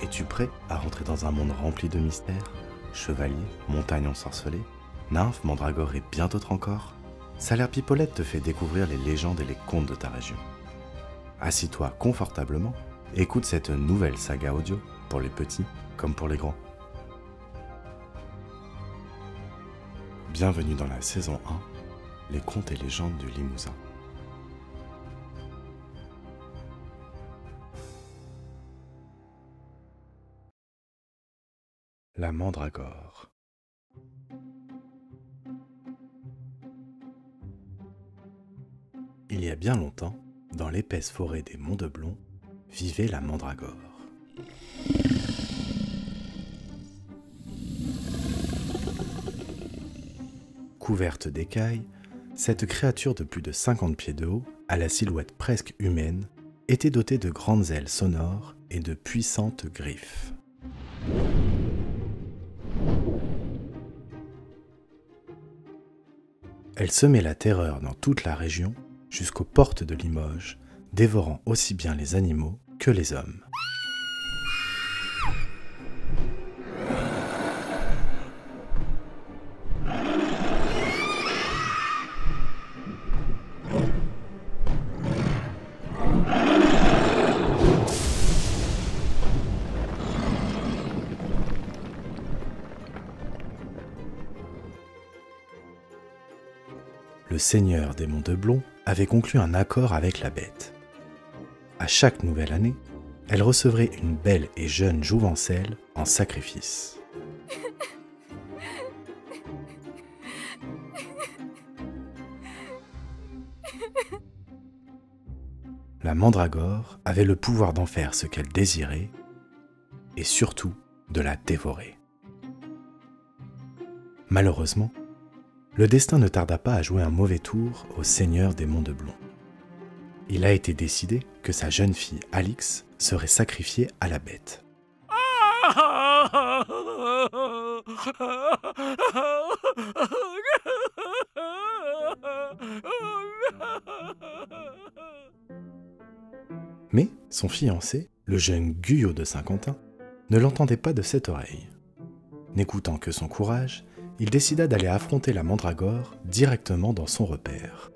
Es-tu prêt à rentrer dans un monde rempli de mystères? Chevaliers, montagnes ensorcelées, nymphes, mandragores et bien d'autres encore? Salaire Pipolette te fait découvrir les légendes et les contes de ta région. Assis-toi confortablement et écoute cette nouvelle saga audio pour les petits comme pour les grands. Bienvenue dans la saison 1, les contes et légendes du Limousin. La mandragore. Il y a bien longtemps, dans l'épaisse forêt des Monts de Blon, vivait la mandragore. Couverte d'écailles, cette créature de plus de 50 pieds de haut, à la silhouette presque humaine, était dotée de grandes ailes sonores et de puissantes griffes. Elle semait la terreur dans toute la région, jusqu'aux portes de Limoges, dévorant aussi bien les animaux que les hommes. Le seigneur des Monts de Blon avait conclu un accord avec la bête. À chaque nouvelle année, elle recevrait une belle et jeune jouvencelle en sacrifice. La mandragore avait le pouvoir d'en faire ce qu'elle désirait et surtout de la dévorer. Malheureusement, le destin ne tarda pas à jouer un mauvais tour au seigneur des Monts de Blon. Il a été décidé que sa jeune fille Alix serait sacrifiée à la bête. Mais son fiancé, le jeune Guyot de Saint-Quentin, ne l'entendait pas de cette oreille. N'écoutant que son courage, il décida d'aller affronter la mandragore directement dans son repère.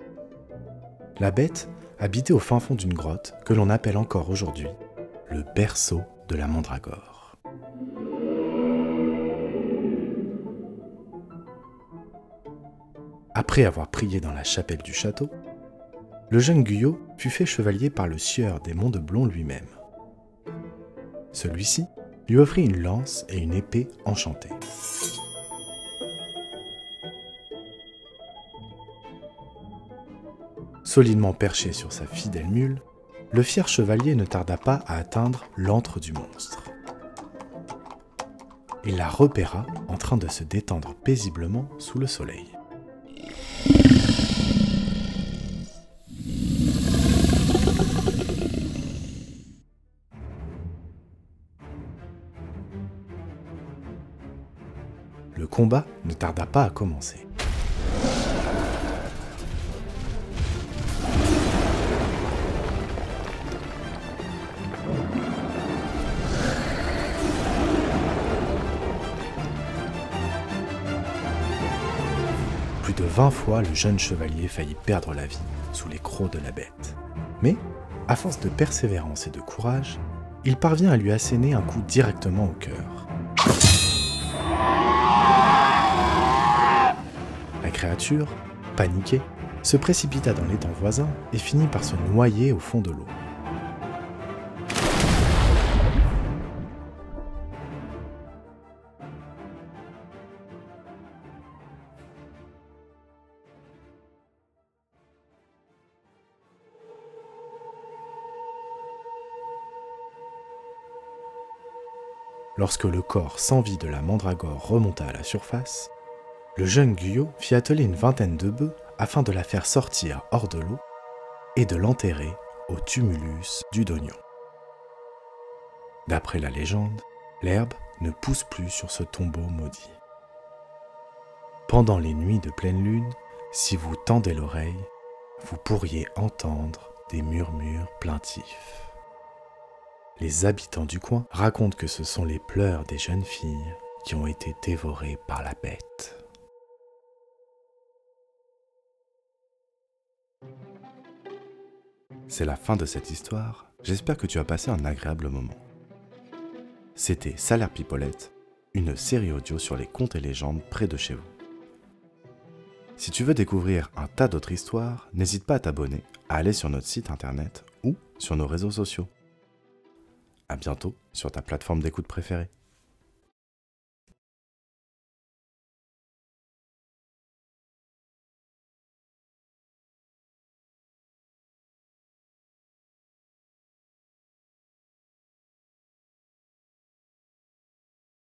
La bête habitait au fin fond d'une grotte que l'on appelle encore aujourd'hui le berceau de la mandragore. Après avoir prié dans la chapelle du château, le jeune Guyot fut fait chevalier par le sieur des Monts de Blon lui-même. Celui-ci lui offrit une lance et une épée enchantée. Solidement perché sur sa fidèle mule, le fier chevalier ne tarda pas à atteindre l'antre du monstre. Il la repéra en train de se détendre paisiblement sous le soleil. Le combat ne tarda pas à commencer. Plus de 20 fois, le jeune chevalier faillit perdre la vie sous les crocs de la bête. Mais, à force de persévérance et de courage, il parvient à lui asséner un coup directement au cœur. La créature, paniquée, se précipita dans l'étang voisin et finit par se noyer au fond de l'eau. Lorsque le corps sans vie de la mandragore remonta à la surface, le jeune Guyot fit atteler une vingtaine de bœufs afin de la faire sortir hors de l'eau et de l'enterrer au tumulus du Dognon. D'après la légende, l'herbe ne pousse plus sur ce tombeau maudit. Pendant les nuits de pleine lune, si vous tendez l'oreille, vous pourriez entendre des murmures plaintifs. Les habitants du coin racontent que ce sont les pleurs des jeunes filles qui ont été dévorées par la bête. C'est la fin de cette histoire, j'espère que tu as passé un agréable moment. C'était Salaire Pipolette, une série audio sur les contes et légendes près de chez vous. Si tu veux découvrir un tas d'autres histoires, n'hésite pas à t'abonner, à aller sur notre site internet ou sur nos réseaux sociaux. À bientôt sur ta plateforme d'écoute préférée.